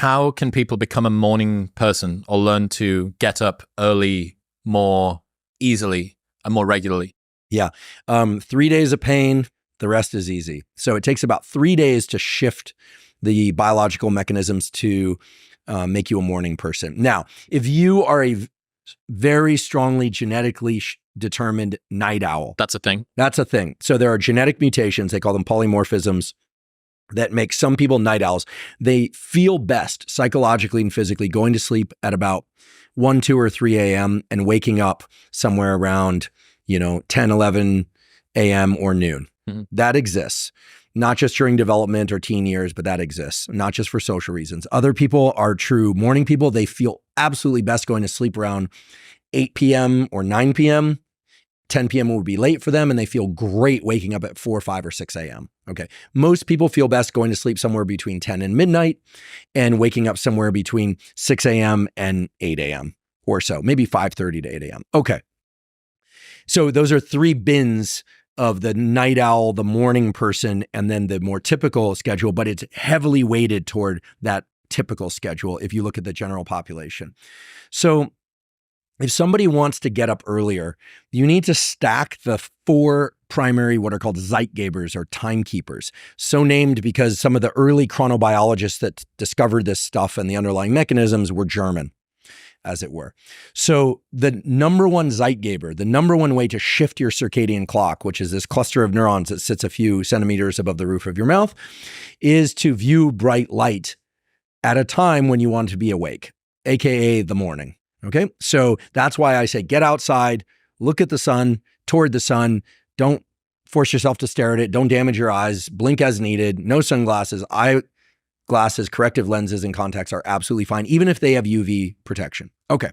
how can people become a morning person or learn to get up early more easily and more regularly? Yeah. 3 days of pain, the rest is easy. So it takes about 3 days to shift the biological mechanisms to make you a morning person. Now, if you are a very strongly genetically determined night owl. That's a thing. That's a thing. So there are genetic mutations, they call them polymorphisms, that make some people night owls. They feel best psychologically and physically going to sleep at about 1, 2, or 3 a.m. and waking up somewhere around, 10, 11 a.m. or noon. Mm-hmm. That exists. Not just during development or teen years, but that exists, not just for social reasons. Other people are true morning people. They feel absolutely best going to sleep around 8 p.m. or 9 p.m. 10 p.m. would be late for them, and they feel great waking up at 4, 5, or 6 a.m. Okay. Most people feel best going to sleep somewhere between 10 and midnight and waking up somewhere between 6 a.m. and 8 a.m. or so, maybe 5:30 to 8 a.m. Okay. So those are 3 bins of the night owl, the morning person, and then the more typical schedule, but it's heavily weighted toward that typical schedule if you look at the general population. So if somebody wants to get up earlier, you need to stack the 4 primary, what are called Zeitgebers or timekeepers. So named because some of the early chronobiologists that discovered this stuff and the underlying mechanisms were German, as it were. So the number one Zeitgeber, the number one way to shift your circadian clock, which is this cluster of neurons that sits a few centimeters above the roof of your mouth, is to view bright light at a time when you want to be awake, AKA the morning. Okay. So that's why I say get outside, look at the sun, toward the sun. Don't force yourself to stare at it. Don't damage your eyes. Blink as needed. No sunglasses. Eyeglasses, corrective lenses, and contacts are absolutely fine, even if they have UV protection. Okay.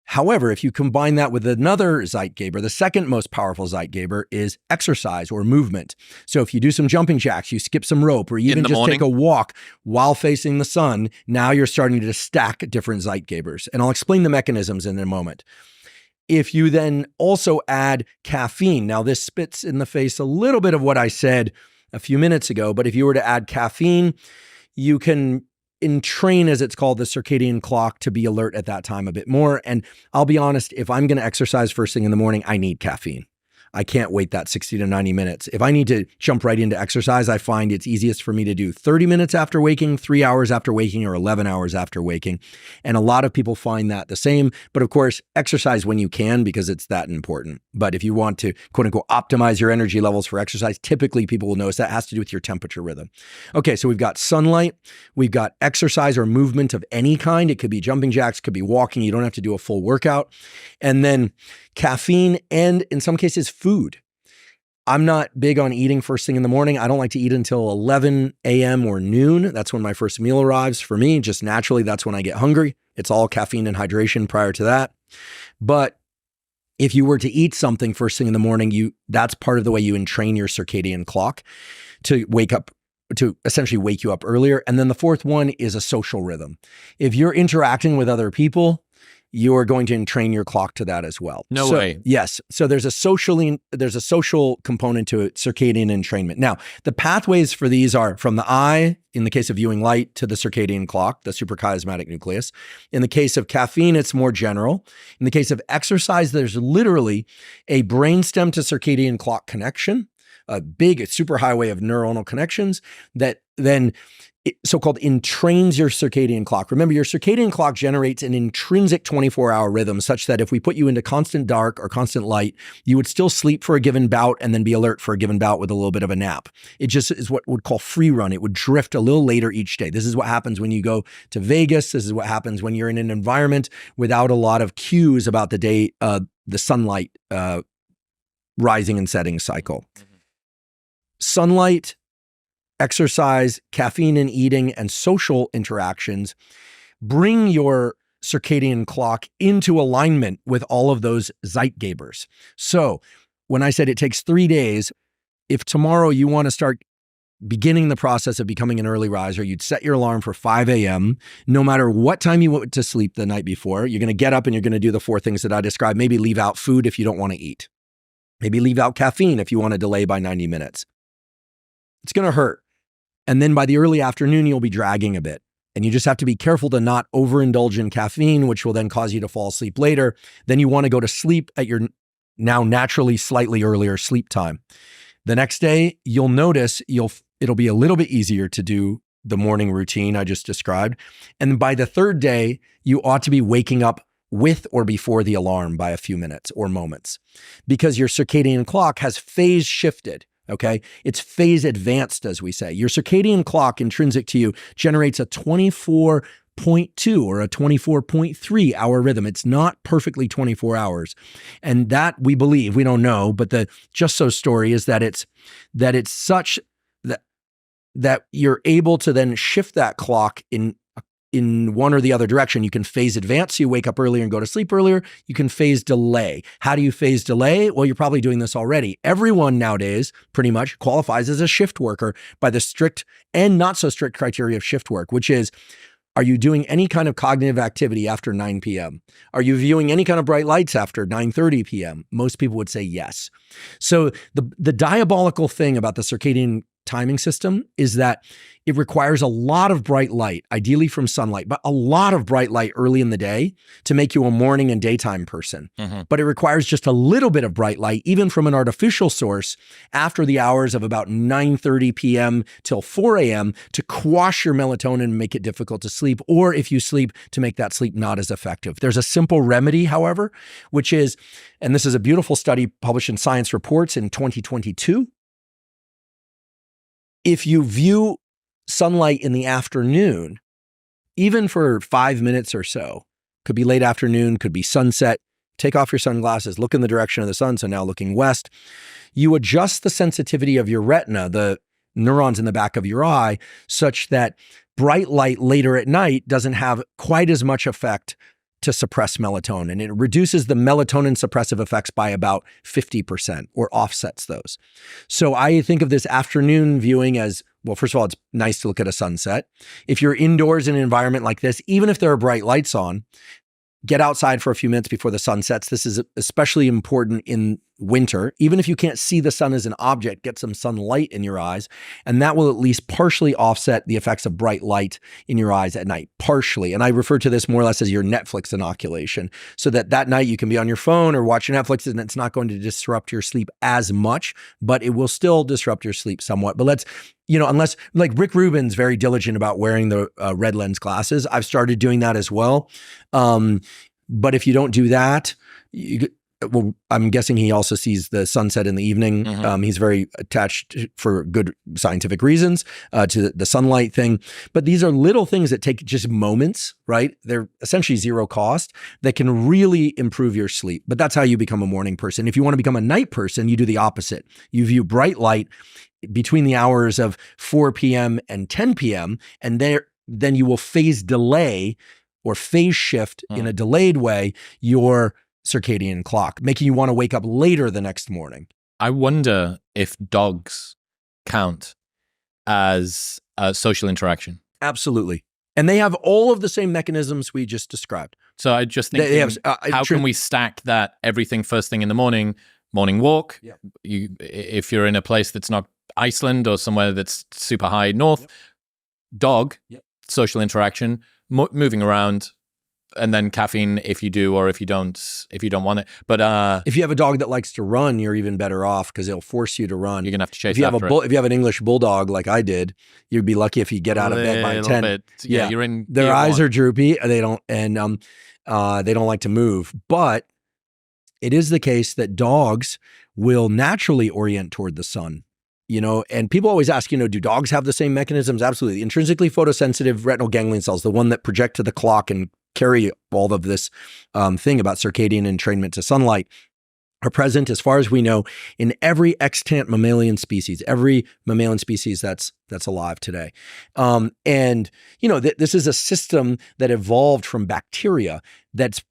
However, if you combine that with another Zeitgeber, the second most powerful Zeitgeber is exercise or movement. So if you do some jumping jacks, you skip some rope, or even just take a walk while facing the sun, now you're starting to stack different Zeitgebers. And I'll explain the mechanisms in a moment. If you then also add caffeine, now this spits in the face a little bit of what I said a few minutes ago, but if you were to add caffeine, you can entrain, as it's called, the circadian clock to be alert at that time a bit more. And I'll be honest, if I'm going to exercise first thing in the morning, I need caffeine. I can't wait that 60 to 90 minutes. If I need to jump right into exercise, I find it's easiest for me to do 30 minutes after waking, 3 hours after waking, or 11 hours after waking. And a lot of people find that the same. But of course, exercise when you can, because it's that important. But if you want to, quote unquote, optimize your energy levels for exercise, typically people will notice that has to do with your temperature rhythm. Okay, so we've got sunlight, we've got exercise or movement of any kind. It could be jumping jacks, could be walking. You don't have to do a full workout. And then caffeine, and in some cases, food. I'm not big on eating first thing in the morning. I don't like to eat until 11 a.m. or noon. That's when my first meal arrives for me. Just naturally, that's when I get hungry. It's all caffeine and hydration prior to that. But if you were to eat something first thing in the morning, that's part of the way you entrain your circadian clock to wake up, to essentially wake you up earlier. And then the fourth one is a social rhythm. If you're interacting with other people, you're going to entrain your clock to that as well. No way. Yes. So there's a social component to it, circadian entrainment. Now, the pathways for these are from the eye, in the case of viewing light, to the circadian clock, the suprachiasmatic nucleus. In the case of caffeine, it's more general. In the case of exercise, there's literally a brainstem to circadian clock connection, a big superhighway of neuronal connections that then so-called entrains your circadian clock. Remember, your circadian clock generates an intrinsic 24-hour rhythm such that if we put you into constant dark or constant light, you would still sleep for a given bout and then be alert for a given bout with a little bit of a nap. It just is what we'd call free run. It would drift a little later each day. This is what happens when you go to Vegas. This is what happens when you're in an environment without a lot of cues about the day, the sunlight rising and setting cycle. Mm-hmm. Sunlight, exercise, caffeine and eating, and social interactions bring your circadian clock into alignment with all of those Zeitgebers. So when I said it takes 3 days, if tomorrow you want to start beginning the process of becoming an early riser, you'd set your alarm for 5 a.m. No matter what time you went to sleep the night before, you're going to get up and you're going to do the 4 things that I described. Maybe leave out food if you don't want to eat. Maybe leave out caffeine if you want to delay by 90 minutes. It's going to hurt. And then by the early afternoon, you'll be dragging a bit. And you just have to be careful to not overindulge in caffeine, which will then cause you to fall asleep later. Then you want to go to sleep at your now naturally slightly earlier sleep time. The next day, you'll notice it'll be a little bit easier to do the morning routine I just described. And by the third day, you ought to be waking up with or before the alarm by a few minutes or moments, because your circadian clock has phase shifted. Okay. It's phase advanced, as we say. Your circadian clock intrinsic to you generates a 24.2 or a 24.3 hour rhythm. It's not perfectly 24 hours. And that we believe, we don't know, but the just so story is that it's such that you're able to then shift that clock in one or the other direction. You can phase advance, so you wake up earlier and go to sleep earlier. You can phase delay. How do you phase delay? Well, you're probably doing this already. Everyone nowadays pretty much qualifies as a shift worker by the strict and not so strict criteria of shift work, which is, are you doing any kind of cognitive activity after 9 p.m.? Are you viewing any kind of bright lights after 9:30 p.m.? Most people would say yes. So the diabolical thing about the circadian timing system is that it requires a lot of bright light, ideally from sunlight, but a lot of bright light early in the day to make you a morning and daytime person. Mm-hmm. But it requires just a little bit of bright light, even from an artificial source, after the hours of about 9:30 p.m. till 4 a.m. to quash your melatonin and make it difficult to sleep, or if you sleep, to make that sleep not as effective. There's a simple remedy, however, which is, and this is a beautiful study published in Science Reports in 2022, if you view sunlight in the afternoon, even for 5 minutes or so, could be late afternoon, could be sunset, take off your sunglasses, look in the direction of the sun, so now looking west, you adjust the sensitivity of your retina, the neurons in the back of your eye, such that bright light later at night doesn't have quite as much effect to suppress melatonin. It reduces the melatonin suppressive effects by about 50% or offsets those. So I think of this afternoon viewing as, well, first of all, it's nice to look at a sunset. If you're indoors in an environment like this, even if there are bright lights on, get outside for a few minutes before the sun sets. This is especially important in winter. Even if you can't see the sun as an object, get some sunlight in your eyes, and that will at least partially offset the effects of bright light in your eyes at night, partially. And I refer to this more or less as your Netflix inoculation, so that night you can be on your phone or watch Netflix and it's not going to disrupt your sleep as much, but it will still disrupt your sleep somewhat. But let's, unless, like Rick Rubin's very diligent about wearing the red lens glasses. I've started doing that as well. But if you don't do that, well, I'm guessing he also sees the sunset in the evening. Mm-hmm. He's very attached, for good scientific reasons, to the sunlight thing. But these are little things that take just moments, right? They're essentially zero cost that can really improve your sleep. But that's how you become a morning person. If you want to become a night person, you do the opposite. You view bright light between the hours of 4 p.m. and 10 p.m. and then you will phase delay or phase shift in a delayed way your circadian clock, making you want to wake up later the next morning. I wonder if dogs count as social interaction. Absolutely. And they have all of the same mechanisms we just described. So I just think, how can we stack that everything first thing in the morning walk? Yeah. If you're in a place that's not Iceland or somewhere that's super high north, dog, social interaction, moving around, and then caffeine if you do, or if you don't want it. But if you have a dog that likes to run, you're even better off because it'll force you to run. You're gonna have to chase if you after have if you have an English bulldog like I did, you'd be lucky if you get out of bed by 10. Bit. Yeah, you're in. Their eyes are droopy. They don't like to move. But it is the case that dogs will naturally orient toward the sun. And people always ask, do dogs have the same mechanisms? Absolutely. Intrinsically photosensitive retinal ganglion cells, the one that project to the clock and carry all of this thing about circadian entrainment to sunlight, are present, as far as we know, in every extant mammalian species, every mammalian species that's alive today. This is a system that evolved from bacteria that's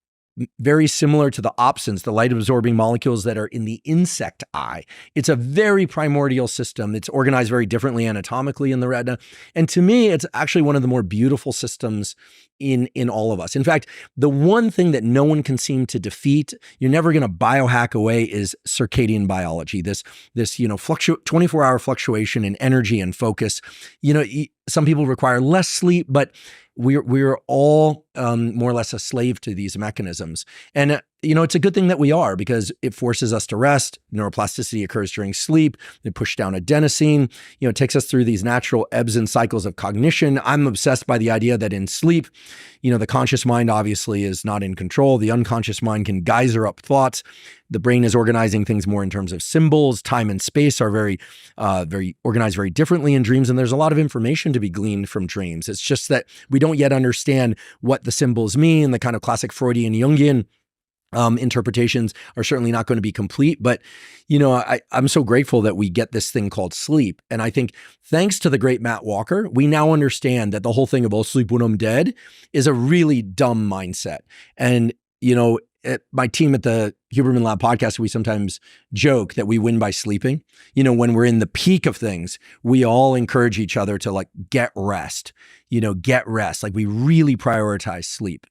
very similar to the opsins, the light absorbing molecules that are in the insect eye. It's a very primordial system. It's organized very differently anatomically in the retina. And to me, it's actually one of the more beautiful systems in all of us. In fact, the one thing that no one can seem to defeat, you're never going to biohack away, is circadian biology. This 24-hour fluctuation in energy and focus. Some people require less sleep, but we're all more or less a slave to these mechanisms. And it's a good thing that we are, because it forces us to rest. Neuroplasticity occurs during sleep. They push down adenosine. It takes us through these natural ebbs and cycles of cognition. I'm obsessed by the idea that in sleep, the conscious mind obviously is not in control. The unconscious mind can geyser up thoughts. The brain is organizing things more in terms of symbols. Time and space are very organized very differently in dreams. And there's a lot of information to be gleaned from dreams. It's just that we don't yet understand what the symbols mean. The kind of classic Freudian Jungian interpretations are certainly not going to be complete, but I'm so grateful that we get this thing called sleep. And I think thanks to the great Matt Walker, we now understand that the whole thing about sleep when I'm dead is a really dumb mindset. And my team at the Huberman Lab podcast, we sometimes joke that we win by sleeping. When we're in the peak of things, we all encourage each other to get rest. Get rest. We really prioritize sleep.